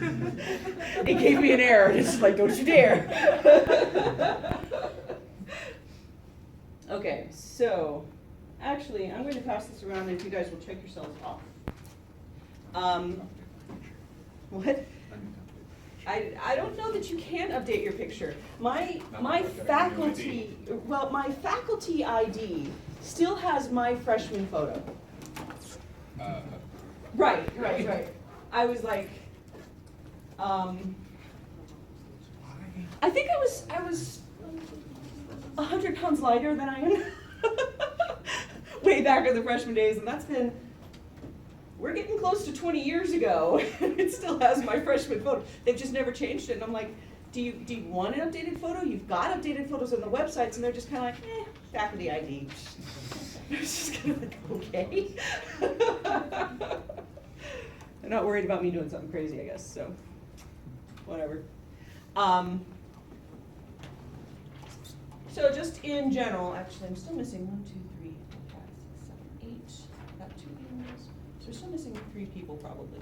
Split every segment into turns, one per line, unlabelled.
It gave me an error, and it's like, don't you dare. Okay, so actually, I'm going to pass this around, and if you guys will check yourselves off. What? I don't know that you can update your picture. My faculty, well, my faculty ID still has my freshman photo. Right. I was like, I think I was 100 pounds lighter than I am way back in the freshman days, and that's been, we're getting close to 20 years ago. It still has my freshman photo. They've just never changed it, and I'm like, do you want an updated photo? You've got updated photos on the websites, and they're just kind of like, faculty ID. I was just kind of like, okay. They're not worried about me doing something crazy, I guess, so whatever. So just in general, actually, I'm still missing 1, 2, 3, 4, 5, 6, 7, 8. Got 2 emails. So we're still missing 3 people probably.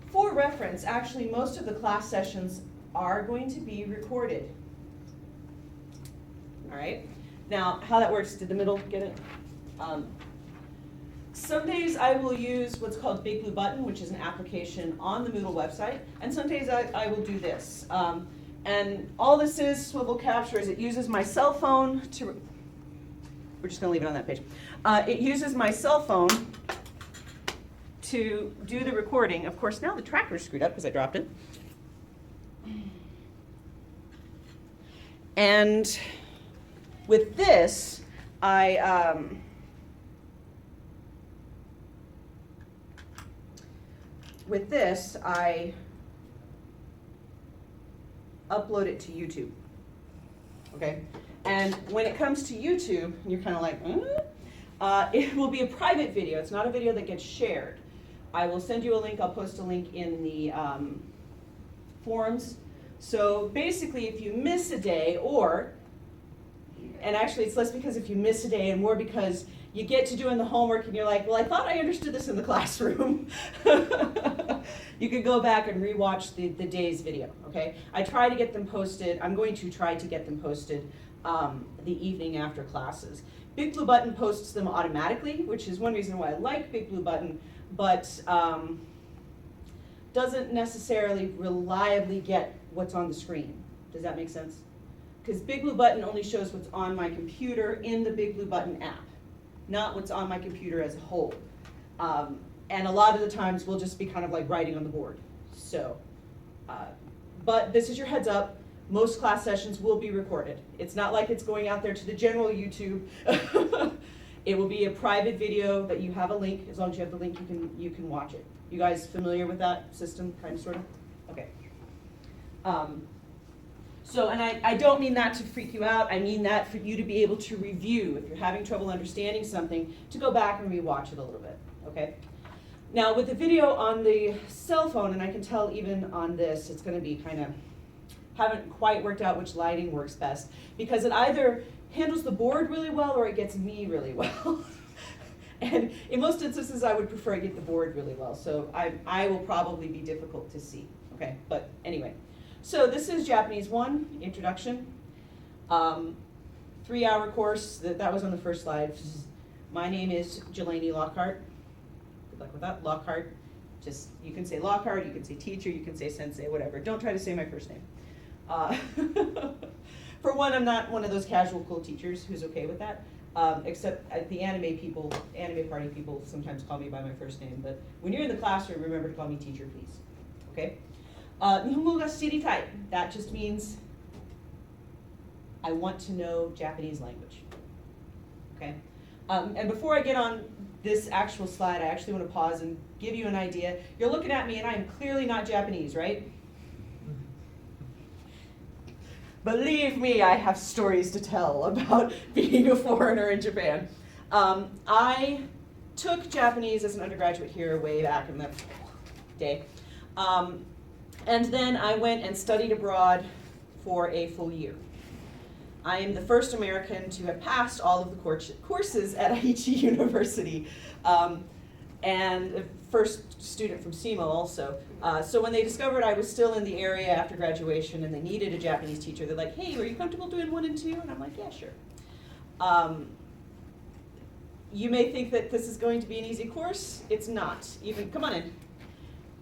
For reference, actually, most of the class sessions are going to be recorded. All right. Now, how that works? Did the middle get it? Some days I will use what's called Big Blue Button, which is an application on the Moodle website, and some days I will do this. And all this is, Swivl captures, it uses my cell phone to, we're just going to leave it on that page. It uses my cell phone to do the recording. Of course, now the tracker's screwed up because I dropped it. And with this, I upload it to YouTube, okay? And when it comes to YouTube, you're kind of like, it will be a private video. It's not a video that gets shared. I will send you a link. I'll post a link in the forums. So basically, if you miss a day, and actually it's less because if you miss a day and more because you get to doing the homework and you're like, well, I thought I understood this in the classroom. You could go back and rewatch the day's video, okay? I try to get them posted. I'm going to try to get them posted the evening after classes. Big Blue Button posts them automatically, which is one reason why I like Big Blue Button, but doesn't necessarily reliably get what's on the screen. Does that make sense? Because Big Blue Button only shows what's on my computer in the Big Blue Button app, not what's on my computer as a whole. And a lot of the times we'll just be kind of like writing on the board. So, but this is your heads up. Most class sessions will be recorded. It's not like it's going out there to the general YouTube. It will be a private video that you have a link. As long as you have the link, you can watch it. You guys familiar with that system, kind of, sort of? Okay. So, and I don't mean that to freak you out. I mean that for you to be able to review. If you're having trouble understanding something, to go back and rewatch it a little bit, okay? Now, with the video on the cell phone, and I can tell even on this, it's going to be kind of, haven't quite worked out which lighting works best, because it either handles the board really well or it gets me really well. And in most instances, I would prefer I get the board really well, so I will probably be difficult to see, okay? But anyway, so this is Japanese 1, Introduction. 3-hour course, that was on the first slide. My name is JN101. Lockhart. Good luck with that, Lockhart. Just, you can say Lockhart, you can say teacher, you can say sensei, whatever. Don't try to say my first name. For one, I'm not one of those casual cool teachers who's okay with that. Except the anime party people sometimes call me by my first name. But when you're in the classroom, remember to call me teacher, please. Okay? Nihongo ga shiritai. That just means I want to know Japanese language. Okay? And before I get on this actual slide, I actually want to pause and give you an idea. You're looking at me and I am clearly not Japanese, right? Believe me, I have stories to tell about being a foreigner in Japan. I took Japanese as an undergraduate here way back in the day. And then I went and studied abroad for a full year. I am the first American to have passed all of the courses at Aichi University. and a first student from SEMO also. So when they discovered I was still in the area after graduation and they needed a Japanese teacher, they're like, hey, are you comfortable doing 1 and 2? And I'm like, yeah, sure. You may think that this is going to be an easy course. It's not. Come on in.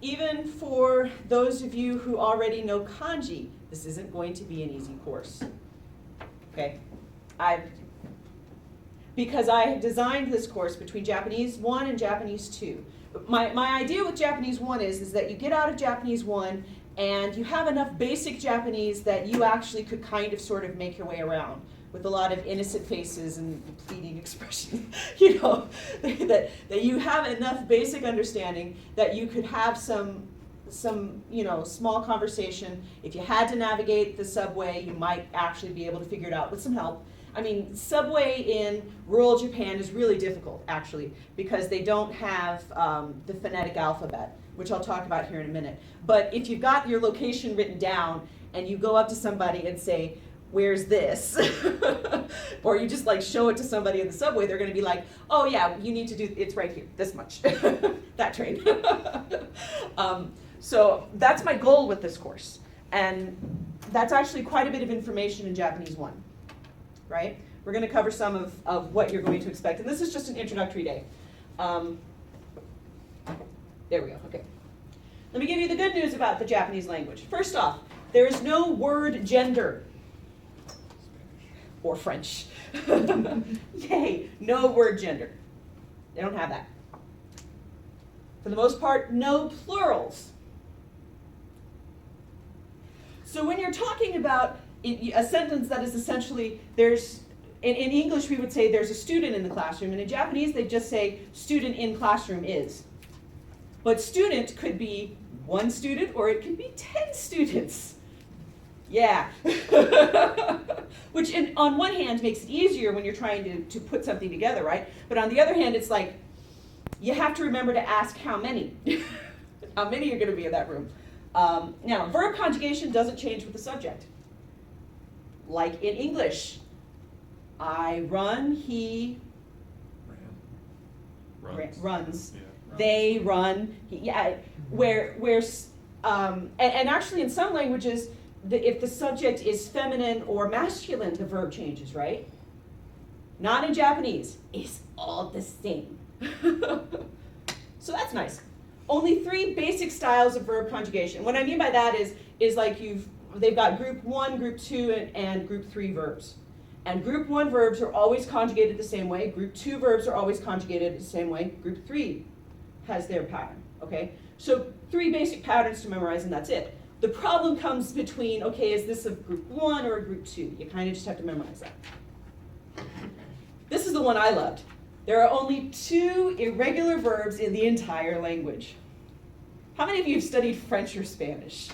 Even for those of you who already know kanji, this isn't going to be an easy course. Okay? Because I designed this course between Japanese 1 and Japanese 2. My idea with Japanese 1 is that you get out of Japanese 1 and you have enough basic Japanese that you actually could kind of sort of make your way around with a lot of innocent faces and pleading expressions, you know, that you have enough basic understanding that you could have some you know, small conversation. If you had to navigate the subway, you might actually be able to figure it out with some help. I mean, subway in rural Japan is really difficult, actually, because they don't have the phonetic alphabet, which I'll talk about here in a minute. But if you've got your location written down and you go up to somebody and say, where's this? Or you just like show it to somebody in the subway, they're going to be like, oh yeah, you need to do, it's right here, this much, that train. So that's my goal with this course. And that's actually quite a bit of information in Japanese 1, right? We're going to cover some of what you're going to expect. And this is just an introductory day. There we go, okay. Let me give you the good news about the Japanese language. First off, there is no word gender. Or French. Yay, no word gender. They don't have that. For the most part, no plurals. So when you're talking about a sentence that is essentially, there's, in English we would say there's a student in the classroom, and in Japanese they just say student in classroom is. But student could be 1 student or it could be 10 students. Yeah. Which on one hand makes it easier when you're trying to put something together, right? But on the other hand, it's like, you have to remember to ask how many. How many are going to be in that room. Now, verb conjugation doesn't change with the subject. Like in English, I run, he runs.
Yeah, runs.
They run, yeah. And actually in some languages, if the subject is feminine or masculine, the verb changes, right? Not in Japanese. It's all the same. So that's nice. Only 3 basic styles of verb conjugation. What I mean by that is like they've got group 1, group 2, and group 3 verbs. And group 1 verbs are always conjugated the same way. Group 2 verbs are always conjugated the same way. Group 3 has their pattern, okay? So 3 basic patterns to memorize and that's it. The problem comes between, okay, is this a group 1 or a group 2? You kind of just have to memorize that. This is the one I loved. There are only 2 irregular verbs in the entire language. How many of you have studied French or Spanish?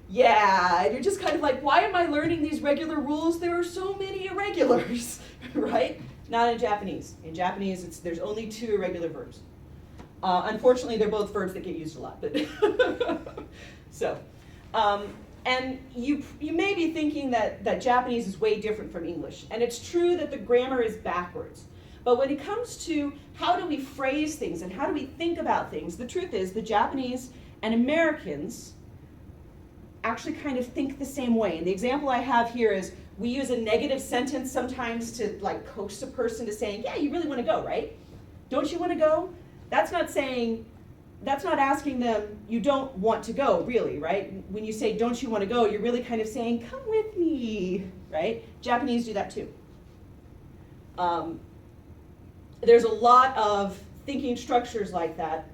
Yeah, and you're just kind of like, why am I learning these regular rules? There are so many irregulars, right? Not in Japanese. In Japanese, there's only 2 irregular verbs. Unfortunately, they're both verbs that get used a lot. But so. And you may be thinking that Japanese is way different from English. And it's true that the grammar is backwards. But when it comes to how do we phrase things and how do we think about things, the truth is the Japanese and Americans actually kind of think the same way. And the example I have here is we use a negative sentence sometimes to like coax a person to saying, yeah, you really want to go, right? Don't you want to go? That's not asking them, you don't want to go, really, right? When you say, don't you want to go, you're really kind of saying, come with me, right? Japanese do that too. There's a lot of thinking structures like that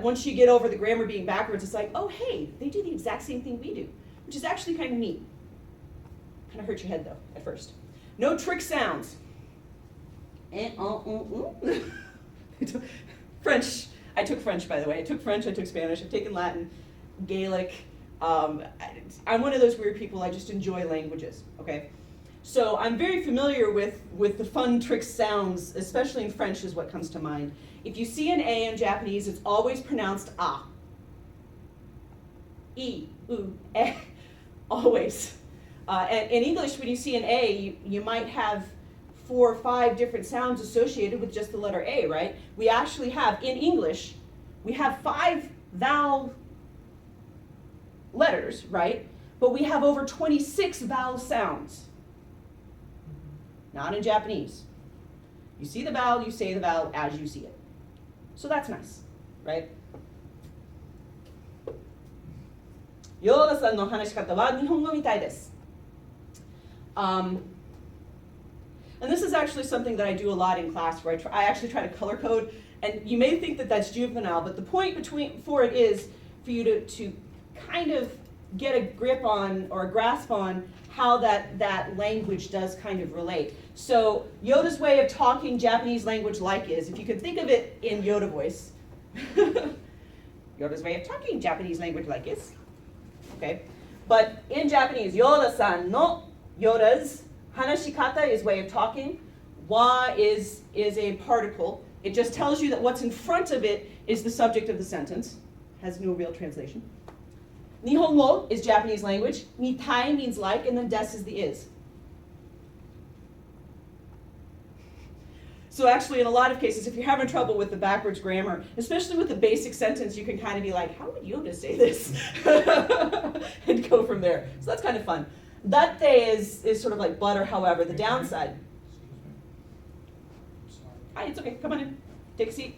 once you get over the grammar being backwards, it's like, oh, hey, they do the exact same thing we do, which is actually kind of neat. Kind of hurt your head, though, at first. No trick sounds. French. I took French, by the way. I took French, I took Spanish, I've taken Latin, Gaelic. I'm one of those weird people, I just enjoy languages, okay? So I'm very familiar with the fun trick sounds, especially in French is what comes to mind. If you see an A in Japanese, it's always pronounced A. E, U, E, always. And in English, when you see an A, you might have 4 or 5 different sounds associated with just the letter A, right? We actually have, in English, we have 5 vowel letters, right? But we have over 26 vowel sounds. Not in Japanese. You see the vowel, you say the vowel as you see it. So that's nice, right? Yodaさんの話し方は日本語みたいです。And this is actually something that I do a lot in class, where I actually try to color code. And you may think that that's juvenile, but the point for it is for you to kind of get a grip on or a grasp on how that language does kind of relate. So Yoda's way of talking Japanese language like is, if you can think of it in Yoda voice, Yoda's way of talking Japanese language like is, okay? But in Japanese, Yoda-san no Yoda's hanashikata is way of talking. Wa is a particle. It just tells you that what's in front of it is the subject of the sentence. Has no real translation. Nihongo is Japanese language. Nitai means like, and then des is the is. So actually, in a lot of cases, if you're having trouble with the backwards grammar, especially with the basic sentence, you can kind of be like, how would Yoda say this? And go from there. So that's kind of fun. Datte is sort of like butter, however, the downside. Hi, it's okay, come on in, take a seat.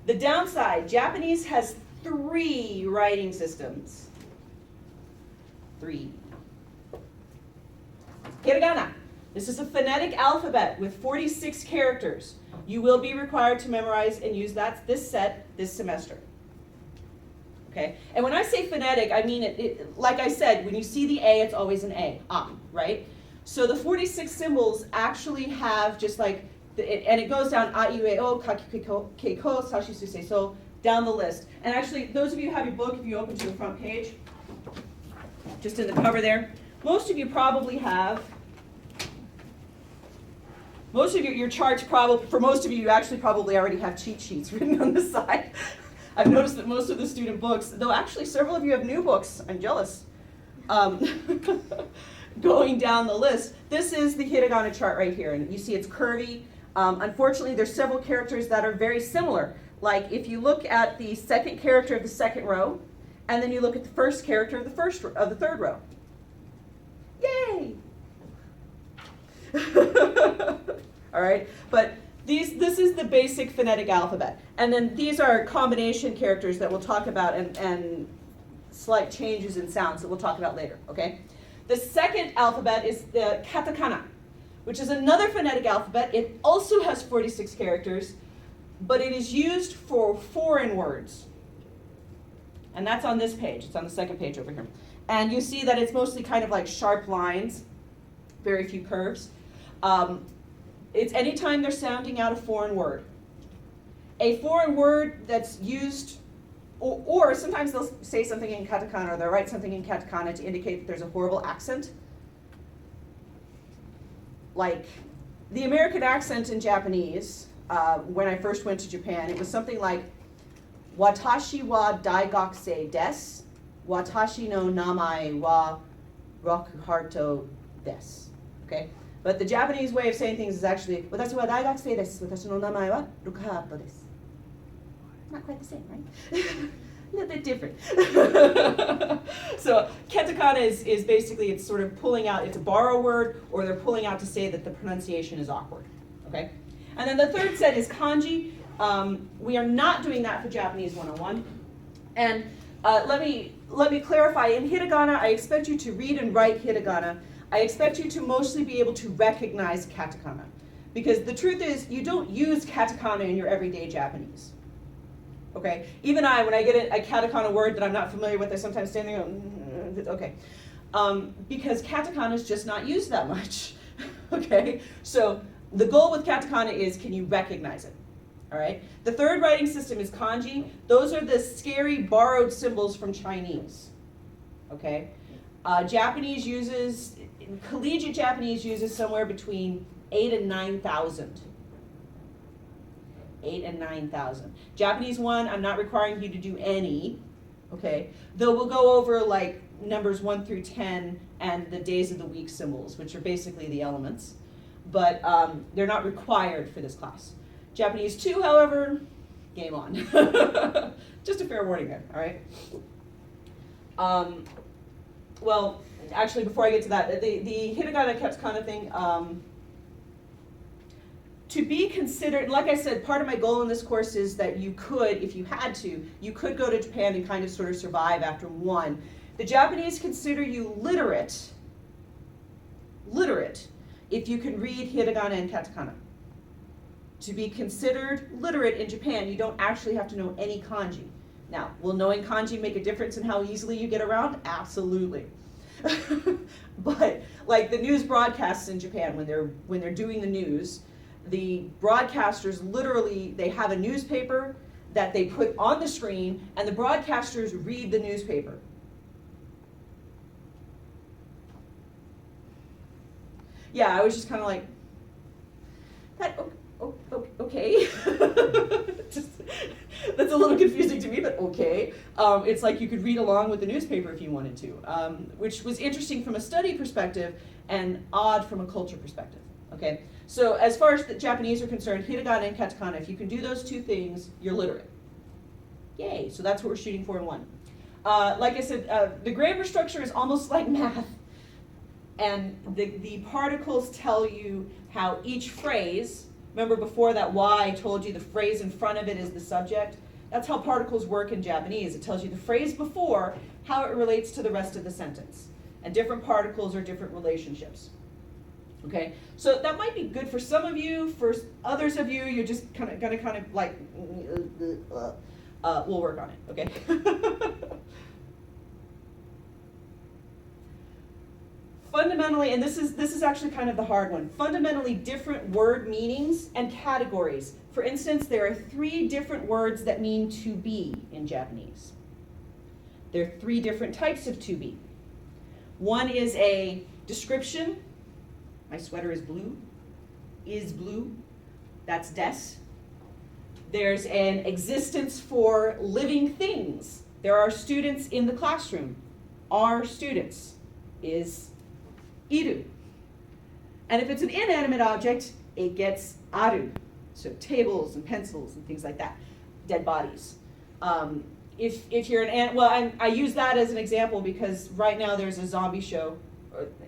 The downside, Japanese has 3 writing systems. 3. Hiragana. This is a phonetic alphabet with 46 characters. You will be required to memorize and use this set this semester. Okay? And when I say phonetic, I mean it, like I said, when you see the A, it's always an A, right? So the 46 symbols actually have just like, and it goes down a, i, u, e, o, kakiko, keiko, sashi, su, se, so, down the list. And actually, those of you who have your book, if you open to the front page, just in the cover there, most of you probably have, most of your charts probably, for most of you, you actually probably already have cheat sheets written on the side. I've noticed that most of the student books, though actually several of you have new books, I'm jealous, going down the list. This is the hiragana chart right here, and you see it's curvy. Unfortunately, there's several characters that are very similar. Like if you look at the second character of the second row, and then you look at the first character of the third row. Yay! All right, but this is the basic phonetic alphabet. And then these are combination characters that we'll talk about and slight changes in sounds that we'll talk about later, okay? The second alphabet is the katakana, which is another phonetic alphabet. It also has 46 characters, but it is used for foreign words. And that's on this page. It's on the second page over here. And you see that it's mostly kind of like sharp lines, very few curves. It's anytime they're sounding out a foreign word. A foreign word that's used, or sometimes they'll say something in katakana, or they'll write something in katakana to indicate that there's a horrible accent. Like the American accent in Japanese, when I first went to Japan, it was something like, Watashi wa daigakusei desu, watashi no namae wa Lockhart desu. Okay? But the Japanese way of saying things is actually, watashi wa daigakusei desu, watashi no namae wa Lockhart desu. Not quite the same, right? A little bit different. So katakana is basically, it's sort of pulling out, it's a borrow word, or they're pulling out to say that the pronunciation is awkward, okay? And then the third set is kanji. We are not doing that for Japanese 101. And let me clarify, in hiragana, I expect you to read and write hiragana. I expect you to mostly be able to recognize katakana. Because the truth is, you don't use katakana in your everyday Japanese. Okay, even when I get a katakana word that I'm not familiar with, I sometimes stand there and go, okay. Because katakana is just not used that much, okay? So the goal with katakana is, can you recognize it, all right? The third writing system is kanji. Those are the scary borrowed symbols from Chinese, okay? Collegiate Japanese uses somewhere between 8,000 and 9,000. 8,000 and 9,000. Japanese 1, I'm not requiring you to do any, okay? Though we'll go over like numbers 1 through 10 and the days of the week symbols, which are basically the elements. but they're not required for this class. Japanese 2, however, game on. Just a fair warning there, all right? Well, actually, before I get to that, the hiragana katakana thing, to be considered, like I said, part of my goal in this course is that you could, if you had to, you could go to Japan and kind of sort of survive after 1. The Japanese consider you literate if you can read hiragana and katakana. To be considered literate in Japan, you don't actually have to know any kanji. Now, will knowing kanji make a difference in how easily you get around? Absolutely. But like the news broadcasts in Japan, when they're doing the news, the broadcasters literally, they have a newspaper that they put on the screen, and the broadcasters read the newspaper. Yeah, I was just kind of like, that, okay. That's a little confusing to me, but okay. It's like you could read along with the newspaper if you wanted to, which was interesting from a study perspective and odd from a culture perspective, okay? So as far as the Japanese are concerned, hiragana and katakana, if you can do those 2 things, you're literate. Yay, so that's what we're shooting for in 1. Like I said, the grammar structure is almost like math. And the particles tell you how each phrase, remember before that Y I told you the phrase in front of it is the subject? That's how particles work in Japanese. It tells you the phrase before, how it relates to the rest of the sentence. And different particles are different relationships. Okay, so that might be good for some of you. For others of you, you're just gonna like, we'll work on it, okay? Fundamentally, and this is actually kind of the hard one, fundamentally different word meanings and categories. For instance, there are 3 different words that mean to be in Japanese. There are 3 different types of to be. One is a description. My sweater is blue. That's des. There's an existence for living things. There are students in the classroom. Are students is iru. And if it's an inanimate object, it gets aru. So tables and pencils and things like that. Dead bodies. If you're I use that as an example because right now there's a zombie show,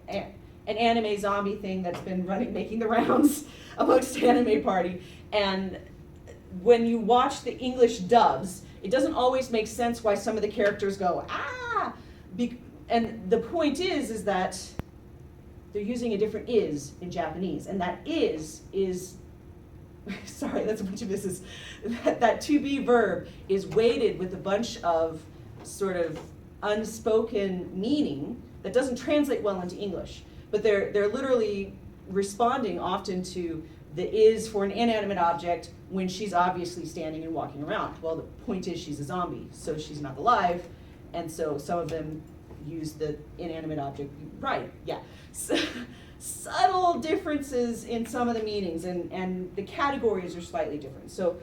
an anime zombie thing that's been making the rounds amongst anime party. And when you watch the English dubs, it doesn't always make sense why some of the characters go, ah! And the point is that they're using a different is in Japanese. And that is, sorry, that's a bunch of misses. That to be verb is weighted with a bunch of sort of unspoken meaning that doesn't translate well into English. But they're literally responding often to the is for an inanimate object when she's obviously standing and walking around. Well, the point is she's a zombie, so she's not alive, and so some of them use the inanimate object. Right, yeah. So, subtle differences in some of the meanings, and the categories are slightly different. So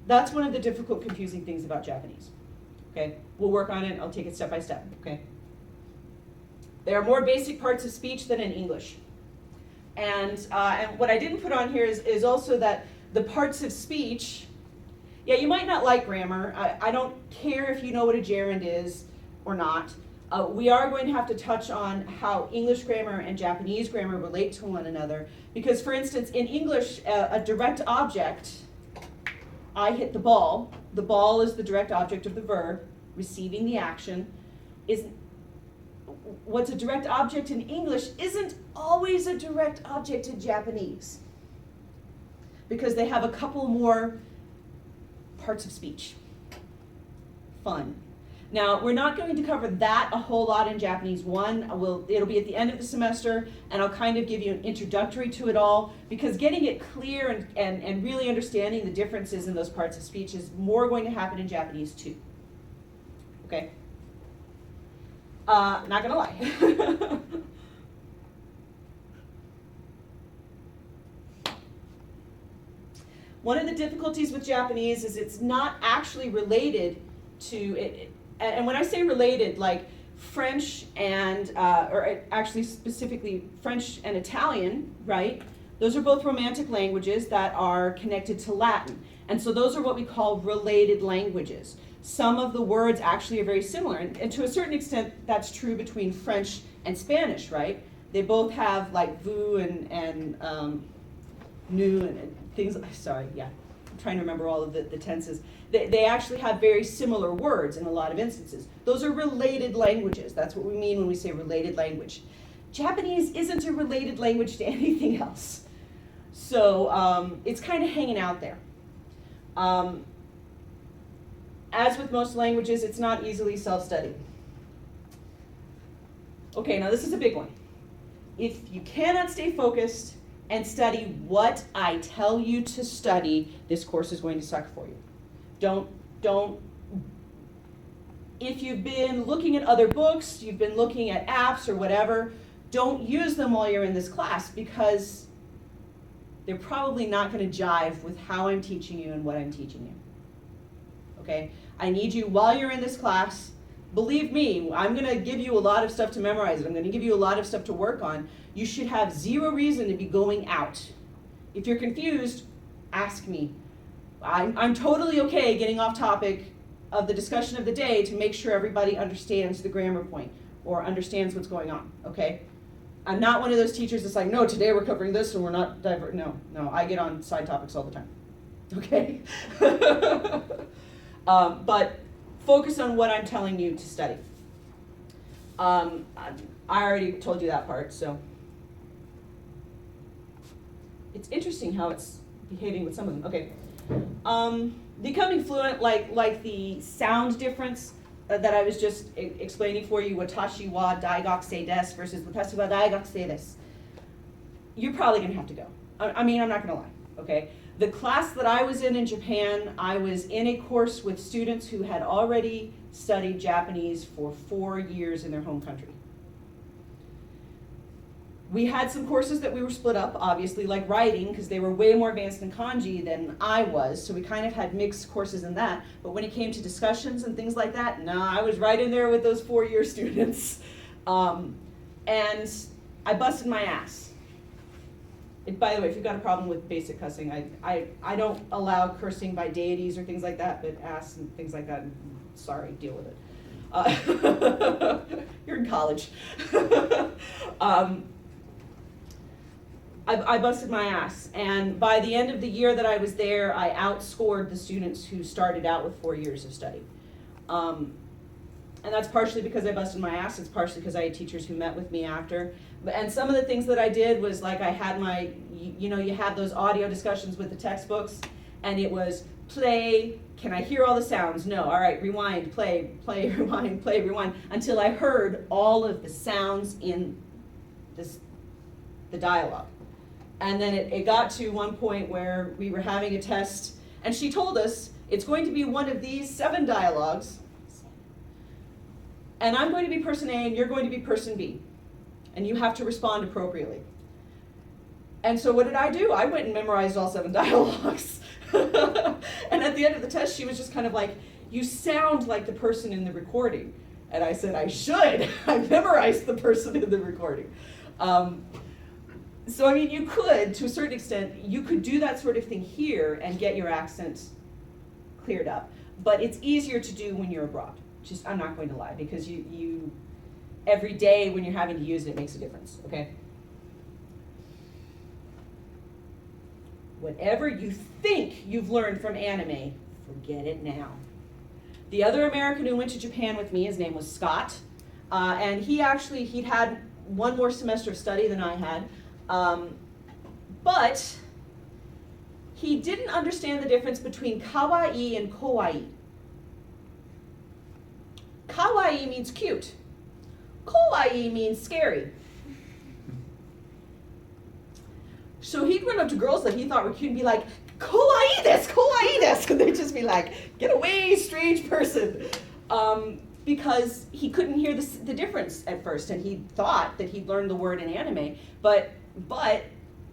that's one of the difficult, confusing things about Japanese. Okay, we'll work on it. I'll take it step by step, okay? There are more basic parts of speech than in English. And what I didn't put on here is also that the parts of speech, yeah, you might not like grammar. I don't care if you know what a gerund is or not. We are going to have to touch on how English grammar and Japanese grammar relate to one another. Because, for instance, in English, a direct object, I hit the ball. The ball is the direct object of the verb, receiving the action. What's a direct object in English isn't always a direct object in Japanese, because they have a couple more parts of speech. Fun. Now, we're not going to cover that a whole lot in Japanese 1. It'll be at the end of the semester, and I'll kind of give you an introductory to it all, because getting it clear and really understanding the differences in those parts of speech is more going to happen in Japanese 2. Okay? Not gonna lie. One of the difficulties with Japanese is it's not actually related to it. And when I say related, like, French and, or actually specifically French and Italian, right? Those are both Romantic languages that are connected to Latin. And so those are what we call related languages. Some of the words actually are very similar. And to a certain extent, that's true between French and Spanish, right? They both have like vous and nu and things, sorry, yeah. I'm trying to remember all of the tenses. They actually have very similar words in a lot of instances. Those are related languages. That's what we mean when we say related language. Japanese isn't a related language to anything else. So it's kind of hanging out there. As with most languages, it's not easily self-studied. Okay, now this is a big one. If you cannot stay focused and study what I tell you to study, this course is going to suck for you. Don't, if you've been looking at other books, you've been looking at apps or whatever, don't use them while you're in this class because they're probably not going to jive with how I'm teaching you and what I'm teaching you. Okay? I need you while you're in this class. Believe me, I'm going to give you a lot of stuff to memorize. I'm going to give you a lot of stuff to work on. You should have zero reason to be going out. If you're confused, ask me. I'm totally okay getting off topic of the discussion of the day to make sure everybody understands the grammar point or understands what's going on, okay? I'm not one of those teachers that's like, no, today we're covering this and we're not no, I get on side topics all the time, okay? But focus on what I'm telling you to study. I already told you that part, so. It's interesting how it's behaving with some of them. Okay. Becoming fluent, like the sound difference that I was just explaining for you, watashi wa daigakusei desu versus watashi wa daigakusei desu. You're probably going to have to go. I mean, I'm not going to lie, okay? The class that I was in Japan, I was in a course with students who had already studied Japanese for 4 years in their home country. We had some courses that we were split up, obviously, like writing, because they were way more advanced in kanji than I was, so we kind of had mixed courses in that. But when it came to discussions and things like that, I was right in there with those 4-year students. And I busted my ass. By the way, if you've got a problem with basic cussing, I don't allow cursing by deities or things like that, but ass and things like that, sorry, deal with it. You're in college. I busted my ass, and by the end of the year that I was there, I outscored the students who started out with 4 years of study. And that's partially because I busted my ass, it's partially because I had teachers who met with me after. And some of the things that I did was like I had my, you have those audio discussions with the textbooks, and it was play, can I hear all the sounds? No, all right, rewind, play, rewind, play, rewind, until I heard all of the sounds in the dialogue. And then it got to one point where we were having a test, and she told us, it's going to be one of these 7 dialogues, and I'm going to be person A, and you're going to be person B, and you have to respond appropriately. And so what did I do? I went and memorized all 7 dialogues. And at the end of the test, she was just kind of like, you sound like the person in the recording. And I said, I should. I memorized the person in the recording. So, I mean, you could, to a certain extent, you could do that sort of thing here and get your accent cleared up. But it's easier to do when you're abroad. Just, I'm not going to lie, because you every day when you're having to use it, it makes a difference, okay? Whatever you think you've learned from anime, forget it now. The other American who went to Japan with me, his name was Scott, and he'd had 1 more semester of study than I had. But he didn't understand the difference between kawaii and kawaii. Kawaii means cute. Kawaii means scary. So he'd run up to girls that he thought were cute and be like, kawaii desu, and they'd just be like, get away, strange person. Because he couldn't hear the difference at first, and he thought that he'd learned the word in anime, but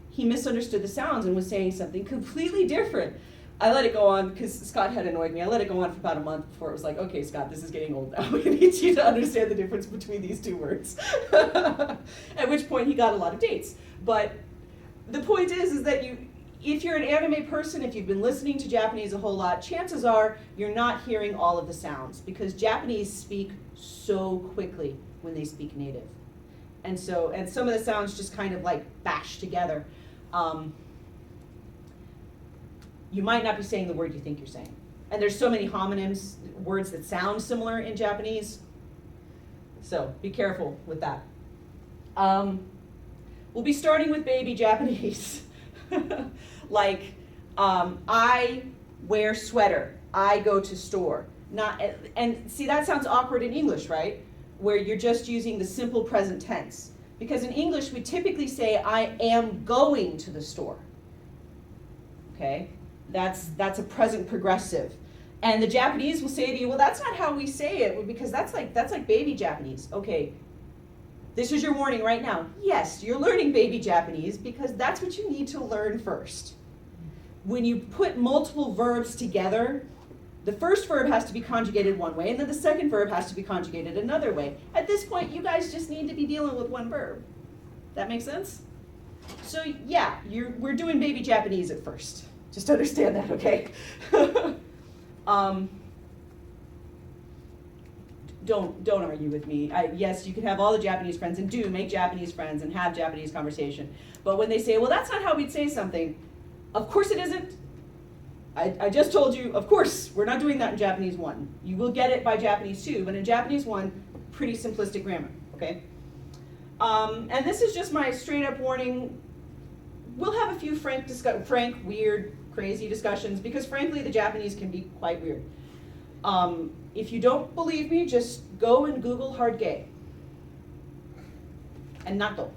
he misunderstood the sounds and was saying something completely different. I let it go on because Scott had annoyed me. I let it go on for about a month before it was like, okay, Scott, this is getting old now. We need you to understand the difference between these two words. At which point he got a lot of dates. But the point is that if you're an anime person, if you've been listening to Japanese a whole lot, chances are you're not hearing all of the sounds because Japanese speak so quickly when they speak native. And some of the sounds just kind of like bash together. You might not be saying the word you think you're saying. And there's so many homonyms, words that sound similar in Japanese. So be careful with that. We'll be starting with baby Japanese. Like, I wear sweater. I go to store. And see, that sounds awkward in English, right? Where you're just using the simple present tense. Because in English, we typically say, I am going to the store. Okay? That's a present progressive. And the Japanese will say to you, well, that's not how we say it, because that's like baby Japanese. Okay, this is your warning right now. Yes, you're learning baby Japanese because that's what you need to learn first. When you put multiple verbs together, the first verb has to be conjugated one way, and then the second verb has to be conjugated another way. At this point, you guys just need to be dealing with one verb. That make sense? So yeah, we're doing baby Japanese at first. Just understand that, okay? Don't argue with me. Yes, you can have all the Japanese friends, and do make Japanese friends and have Japanese conversation. But when they say, well, that's not how we'd say something, of course it isn't. I just told you, of course, we're not doing that in Japanese 1. You will get it by Japanese 2, but in Japanese 1, pretty simplistic grammar, okay? And this is just my straight up warning. We'll have a few frank, weird, crazy discussions because frankly the Japanese can be quite weird. If you don't believe me, just go and Google hard gay and natto,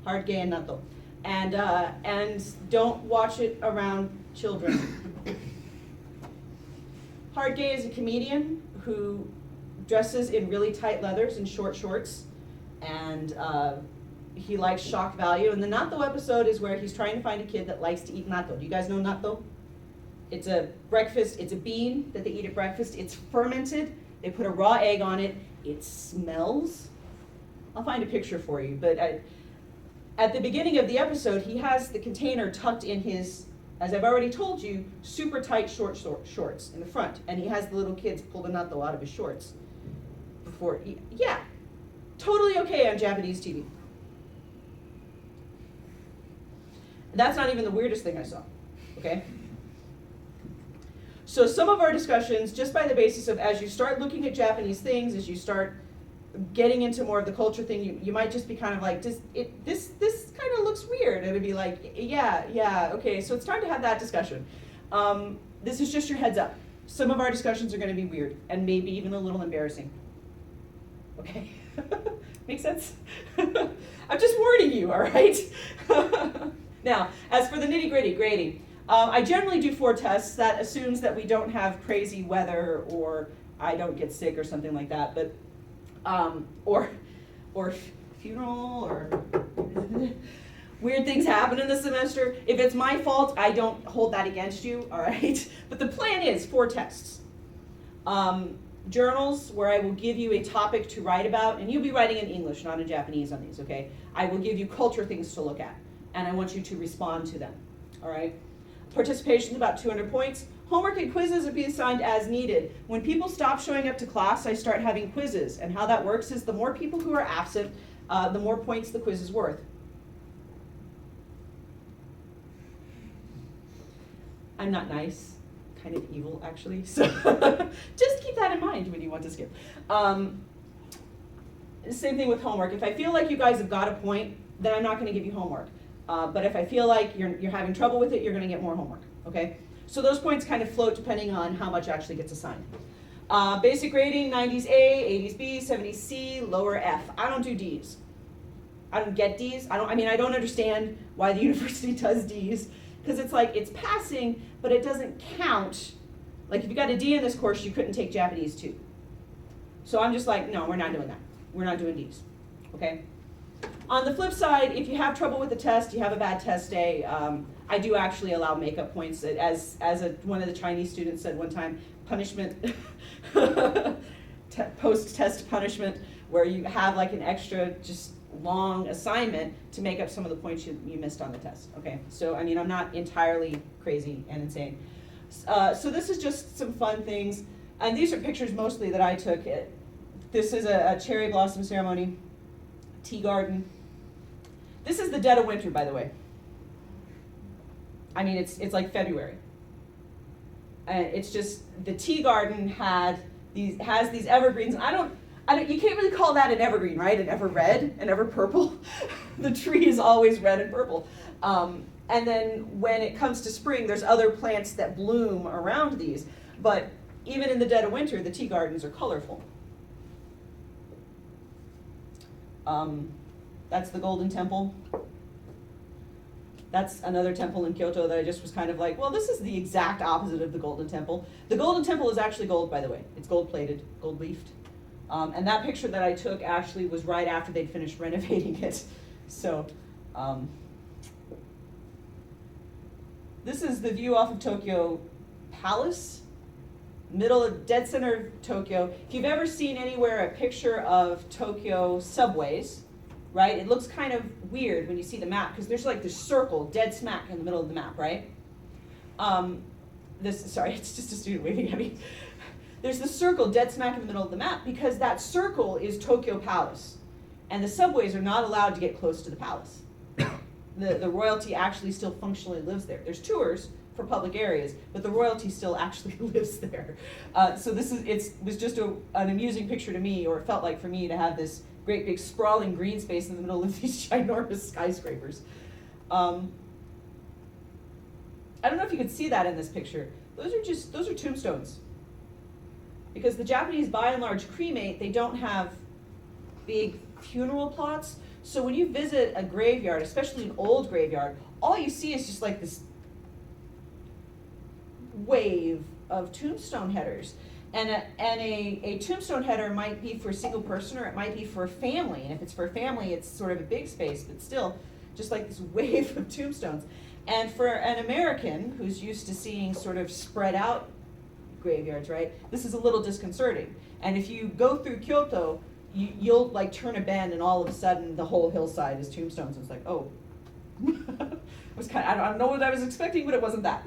hard gay and natto, and don't watch it around children. Hard gay is a comedian who dresses in really tight leathers and short shorts, and he likes shock value. And the natto episode is where he's trying to find a kid that likes to eat natto. Do you guys know natto? It's a breakfast, it's a bean that they eat at breakfast. It's fermented. They put a raw egg on it. It smells. I'll find a picture for you. But at the beginning of the episode, he has the container tucked in his, as I've already told you, super tight shorts in the front. And he has the little kids pull the natto out of his shorts. Yeah, totally okay on Japanese TV. That's not even the weirdest thing I saw, okay? So some of our discussions, just by the basis of as you start looking at Japanese things, as you start getting into more of the culture thing, you might just be kind of like, this kind of looks weird. And it'd be like, yeah, okay, so it's time to have that discussion. This is just your heads up. Some of our discussions are going to be weird and maybe even a little embarrassing. Okay? Make sense? I'm just warning you, all right? Now, as for the nitty-gritty grading, I generally do 4 tests. That assumes that we don't have crazy weather or I don't get sick or something like that, but or funeral or weird things happen in the semester. If it's my fault, I don't hold that against you, all right? But the plan is 4 tests. Journals where I will give you a topic to write about, and you'll be writing in English, not in Japanese on these, okay? I will give you culture things to look at, and I want you to respond to them, all right? Participation is about 200 points. Homework and quizzes will be assigned as needed. When people stop showing up to class, I start having quizzes, and how that works is the more people who are absent, the more points the quiz is worth. I'm not nice. Kind of evil, actually, so just keep that in mind when you want to skip. Same thing with homework. If I feel like you guys have got a point, then I'm not going to give you homework. But if I feel like you're having trouble with it, you're going to get more homework, okay? So those points kind of float depending on how much actually gets assigned. Basic grading, 90s A, 80s B, 70s C, lower F. I don't do Ds. I don't get Ds. I don't understand why the university does Ds. Because it's like, it's passing, but it doesn't count. Like if you got a D in this course, you couldn't take Japanese 2. So I'm just like, no, we're not doing that. We're not doing Ds, okay? On the flip side, if you have trouble with the test, you have a bad test day, I do actually allow makeup points. One of the Chinese students said one time, punishment, post-test punishment, where you have like an extra just long assignment to make up some of the points you missed on the test. Okay, so I mean, I'm not entirely crazy and insane. So this is just some fun things, and these are pictures mostly that I took. This is a cherry blossom ceremony, tea garden. This is the dead of winter, by the way. I mean, it's like February. And it's just, the tea garden has these evergreens. And you can't really call that an evergreen, right? An ever red, an ever purple. The tree is always red and purple. And then when it comes to spring, there's other plants that bloom around these. But even in the dead of winter, the tea gardens are colorful. That's the Golden Temple. That's another temple in Kyoto that I just was kind of like, well, this is the exact opposite of the Golden Temple. The Golden Temple is actually gold, by the way. It's gold-plated, gold-leafed. And that picture that I took actually was right after they'd finished renovating it. So, this is the view off of Tokyo Palace, dead center of Tokyo. If you've ever seen anywhere a picture of Tokyo subways, right, it looks kind of weird when you see the map, because there's like this circle dead smack in the middle of the map, right? Sorry, it's just a student waving at me. There's the circle dead smack in the middle of the map because that circle is Tokyo Palace, and the subways are not allowed to get close to the palace. The royalty actually still functionally lives there. There's tours for public areas, but the royalty still actually lives there. So it was just an amusing picture to me, or it felt like for me, to have this great big sprawling green space in the middle of these ginormous skyscrapers. I don't know if you could see that in this picture. Those are tombstones. Because the Japanese, by and large, cremate, they don't have big funeral plots. So when you visit a graveyard, especially an old graveyard, all you see is just like this wave of tombstone headers. And a tombstone header might be for a single person, or it might be for a family. And if it's for a family, it's sort of a big space, but still just like this wave of tombstones. And for an American who's used to seeing sort of spread out graveyards, right, this is a little disconcerting. And if you go through Kyoto, you'll like turn a bend, and all of a sudden the whole hillside is tombstones. It's like, oh. It was I don't know what I was expecting, but it wasn't that.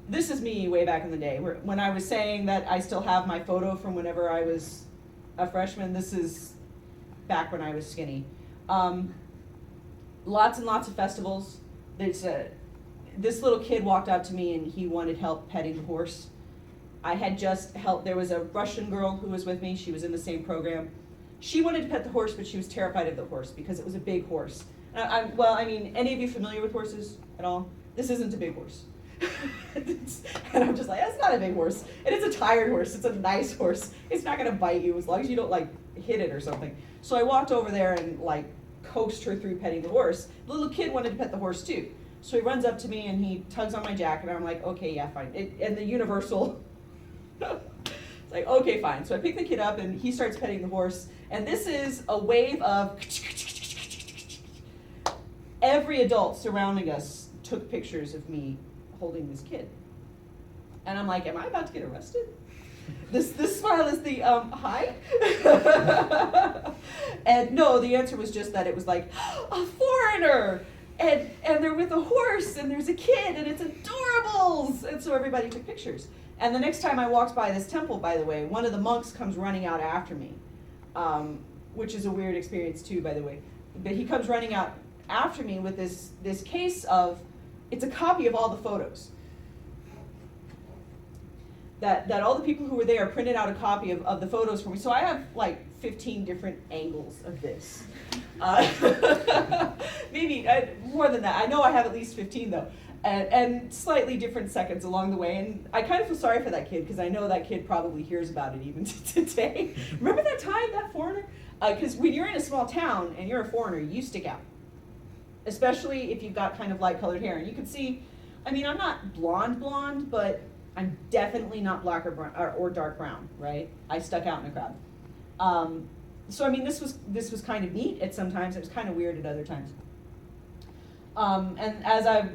This is me way back in the day, when I was saying that I still have my photo from whenever I was a freshman. This is back when I was skinny. Lots and lots of festivals. This little kid walked up to me and he wanted help petting the horse. I had just helped. There was a Russian girl who was with me. She was in the same program. She wanted to pet the horse, but she was terrified of the horse because it was a big horse. Well, I mean, any of you familiar with horses at all? This isn't a big horse. And I'm just like, that's not a big horse. And it's a tired horse. It's a nice horse. It's not going to bite you as long as you don't like hit it or something. So I walked over there and like coaxed her through petting the horse. The little kid wanted to pet the horse too. So he runs up to me and he tugs on my jacket, and I'm like, okay, yeah, fine. And the universal, it's like, okay, fine. So I pick the kid up and he starts petting the horse. And this is a wave of, every adult surrounding us took pictures of me holding this kid. And I'm like, am I about to get arrested? This smile is the, hi? And no, the answer was just that it was like, a foreigner! And they're with a horse, and there's a kid, and it's adorables! And so everybody took pictures. And the next time I walked by this temple, by the way, one of the monks comes running out after me, which is a weird experience too, by the way. But he comes running out after me with this case of, it's a copy of all the photos. That all the people who were there printed out a copy of the photos for me. So I have like 15 different angles of this. Maybe more than that. I know I have at least 15 though. And slightly different seconds along the way. And I kind of feel sorry for that kid, because I know that kid probably hears about it even today. Remember that time, that foreigner? Because when you're in a small town and you're a foreigner, you stick out. Especially if you've got kind of light colored hair. And you can see, I mean, I'm not blonde, but I'm definitely not black or brown or dark brown, right? I stuck out in a crowd. So I mean, this was kind of neat at some times. It was kind of weird at other times. And as I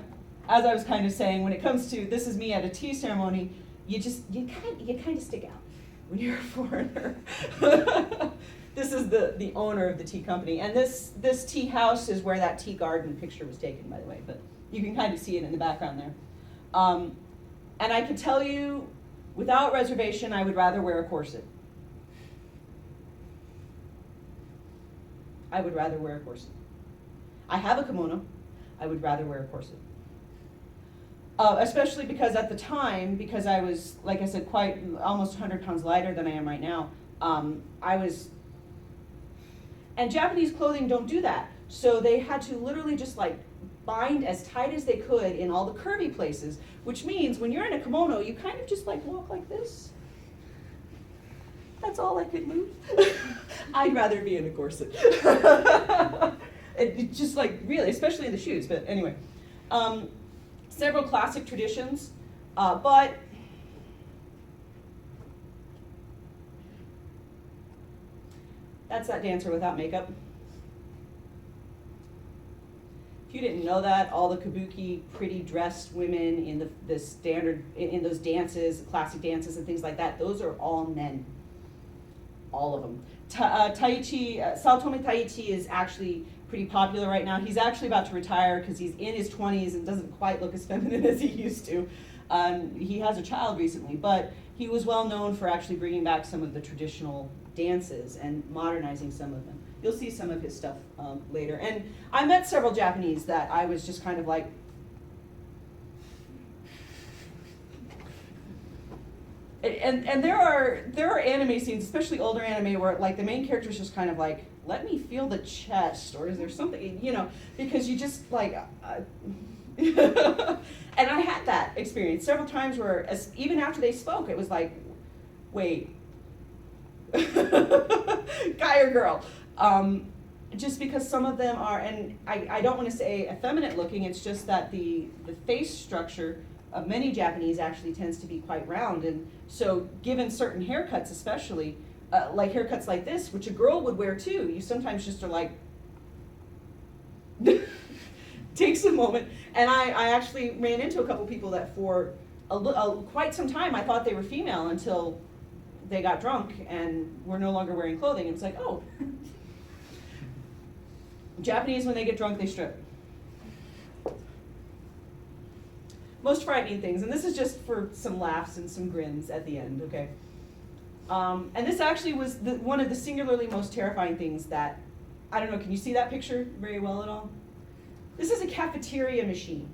was kind of saying, when it comes to this is me at a tea ceremony, you kind of stick out when you're a foreigner. This is the owner of the tea company, and this tea house is where that tea garden picture was taken, by the way. But you can kind of see it in the background there. And I can tell you, without reservation, I would rather wear a corset. I would rather wear a corset. I have a kimono. I would rather wear a corset. Especially because at the time, because I was, like I said, quite almost 100 pounds lighter than I am right now, and Japanese clothing don't do that. So they had to literally just like bind as tight as they could in all the curvy places, which means when you're in a kimono, you kind of just like walk like this. That's all I could move. I'd rather be in a corset. It just like really, especially in the shoes, but anyway. Several classic traditions, but that's that dancer without makeup. If you didn't know that, all the kabuki, pretty dressed women in the standard, in those dances, classic dances and things like that, those are all men. All of them. Saotome Taichi is actually pretty popular right now. He's actually about to retire because he's in his 20s and doesn't quite look as feminine as he used to. He has a child recently, but he was well known for actually bringing back some of the traditional dances and modernizing some of them. You'll see some of his stuff later. And I met several Japanese that I was just kind of like, and there are anime scenes, especially older anime, where like the main character is just kind of like, let me feel the chest, or is there something, you know, because you just like, and I had that experience several times where even after they spoke, it was like, wait, guy or girl, just because some of them are, and I don't want to say effeminate looking, it's just that the face structure of many Japanese actually tends to be quite round, and so given certain haircuts especially, like haircuts like this, which a girl would wear too, you sometimes just are like, takes a moment. And I actually ran into a couple people that for quite some time I thought they were female until they got drunk and were no longer wearing clothing. It was like, oh. Japanese, when they get drunk, they strip. Most frightening things, and this is just for some laughs and some grins at the end, okay? And this actually was one of the singularly most terrifying things that, I don't know, can you see that picture very well at all? This is a cafeteria machine.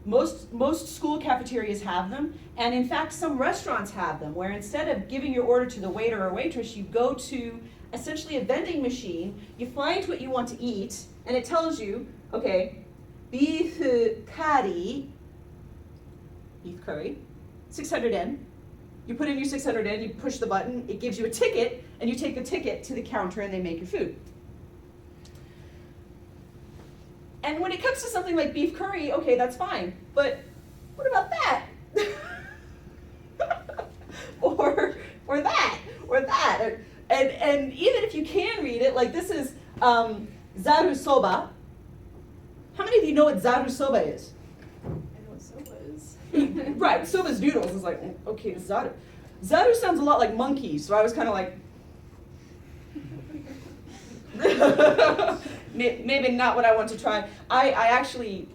Most school cafeterias have them, and in fact some restaurants have them, where instead of giving your order to the waiter or waitress, you go to essentially a vending machine, you find what you want to eat, and it tells you, okay, beef curry, 600 yen. You put in your 600 yen, you push the button, it gives you a ticket, and you take the ticket to the counter and they make your food. And when it comes to something like beef curry, okay, that's fine. But what about that? or that, or that. And even if you can read it, like this is zaru soba. How many of you know what zaru soba is?
I know what soba is.
Right, soba's noodles. It's like, okay, zaru. Zaru sounds a lot like monkey, so I was kind of like, maybe not what I want to try. I actually,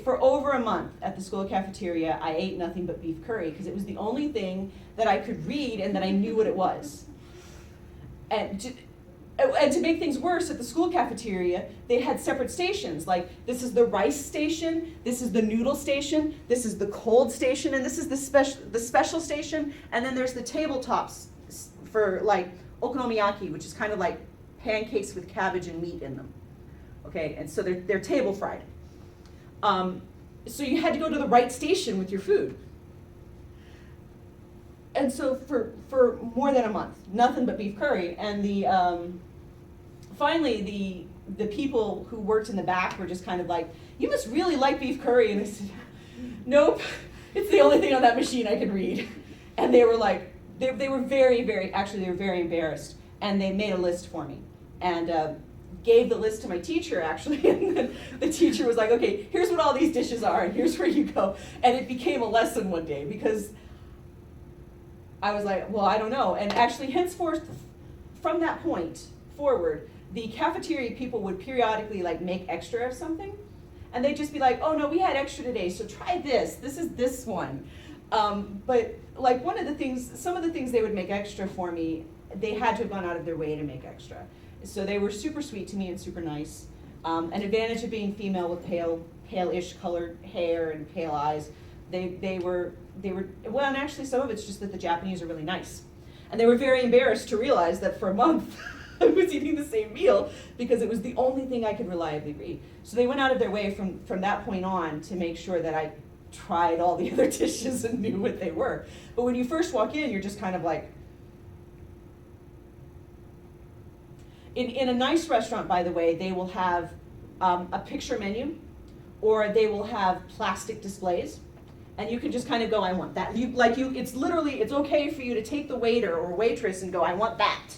for over a month at the school cafeteria, I ate nothing but beef curry because it was the only thing that I could read and that I knew what it was. And to make things worse, at the school cafeteria, they had separate stations. Like, this is the rice station, this is the noodle station, this is the cold station, and this is the special station. And then there's the tabletops for like okonomiyaki, which is kind of like pancakes with cabbage and meat in them. Okay, and so they're table fried. So you had to go to the right station with your food. And so for more than a month, nothing but beef curry. And finally the people who worked in the back were just kind of like, you must really like beef curry. And I said, nope, it's the only thing on that machine I could read. And they were like, they were very, very, actually they were very embarrassed. And they made a list for me. And gave the list to my teacher actually, and then the teacher was like, okay, here's what all these dishes are, and here's where you go. And it became a lesson one day because I was like, well, I don't know. And actually, henceforth, from that point forward, the cafeteria people would periodically like make extra of something, and they'd just be like, oh no, we had extra today, so try this. This is this one. But like some of the things they would make extra for me, they had to have gone out of their way to make extra. So they were super sweet to me and super nice. An advantage of being female with pale-ish colored hair and pale eyes, they were, well, and actually some of it's just that the Japanese are really nice. And they were very embarrassed to realize that for a month I was eating the same meal because it was the only thing I could reliably read. So they went out of their way from that point on to make sure that I tried all the other dishes and knew what they were. But when you first walk in, you're just kind of like, in a nice restaurant, by the way, they will have a picture menu, or they will have plastic displays, and you can just kind of go, I want that. It's okay for you to take the waiter or waitress and go, I want that.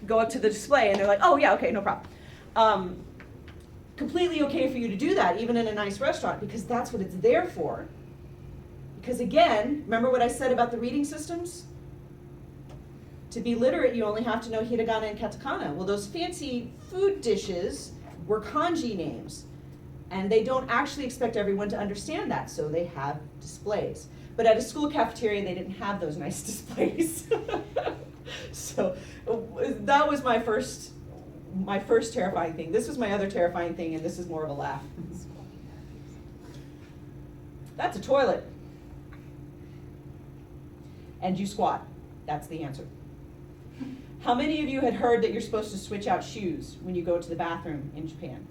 Go up to the display, and they're like, oh yeah, okay, no problem. Completely okay for you to do that, even in a nice restaurant, because that's what it's there for. Because again, remember what I said about the reading systems? To be literate, you only have to know hiragana and katakana. Well, those fancy food dishes were kanji names, and they don't actually expect everyone to understand that, so they have displays. But at a school cafeteria, they didn't have those nice displays. So that was my first terrifying thing. This was my other terrifying thing, and this is more of a laugh. That's a toilet. And you squat. That's the answer. How many of you had heard that you're supposed to switch out shoes when you go to the bathroom in Japan?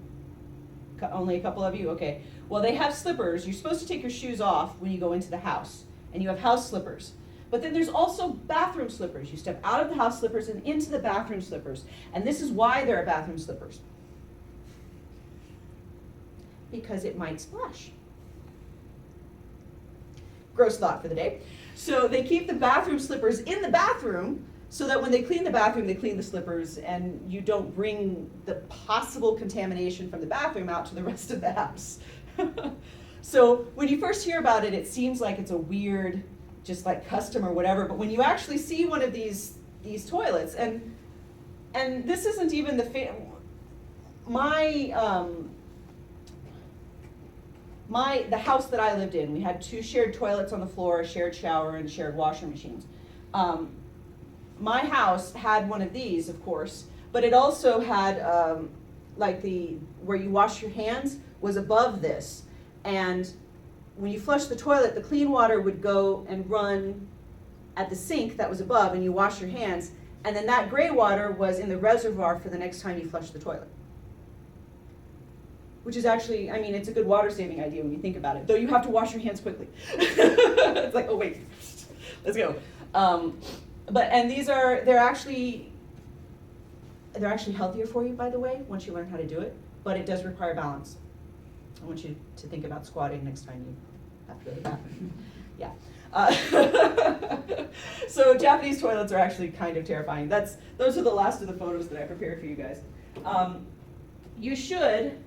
Only a couple of you? Okay. Well, they have slippers. You're supposed to take your shoes off when you go into the house, and you have house slippers. But then there's also bathroom slippers. You step out of the house slippers and into the bathroom slippers. And this is why there are bathroom slippers. Because it might splash. Gross thought for the day. So they keep the bathroom slippers in the bathroom so that when they clean the bathroom, they clean the slippers, and you don't bring the possible contamination from the bathroom out to the rest of the house. So when you first hear about it, it seems like it's a weird, just like custom or whatever, but when you actually see one of these toilets, and this isn't even the the house that I lived in, we had 2 shared toilets on the floor, a shared shower, and shared washer machines. My house had one of these, of course, but it also had where you wash your hands was above this, and when you flush the toilet, the clean water would go and run at the sink that was above, and you wash your hands, and then that gray water was in the reservoir for the next time you flush the toilet. Which is actually, I mean, it's a good water saving idea when you think about it, though you have to wash your hands quickly. It's like, oh wait, let's go. And they're actually healthier for you, by the way, once you learn how to do it, but it does require balance. I want you to think about squatting next time you have to go to the bathroom. Yeah. So Japanese toilets are actually kind of terrifying. Those are the last of the photos that I prepared for you guys. You should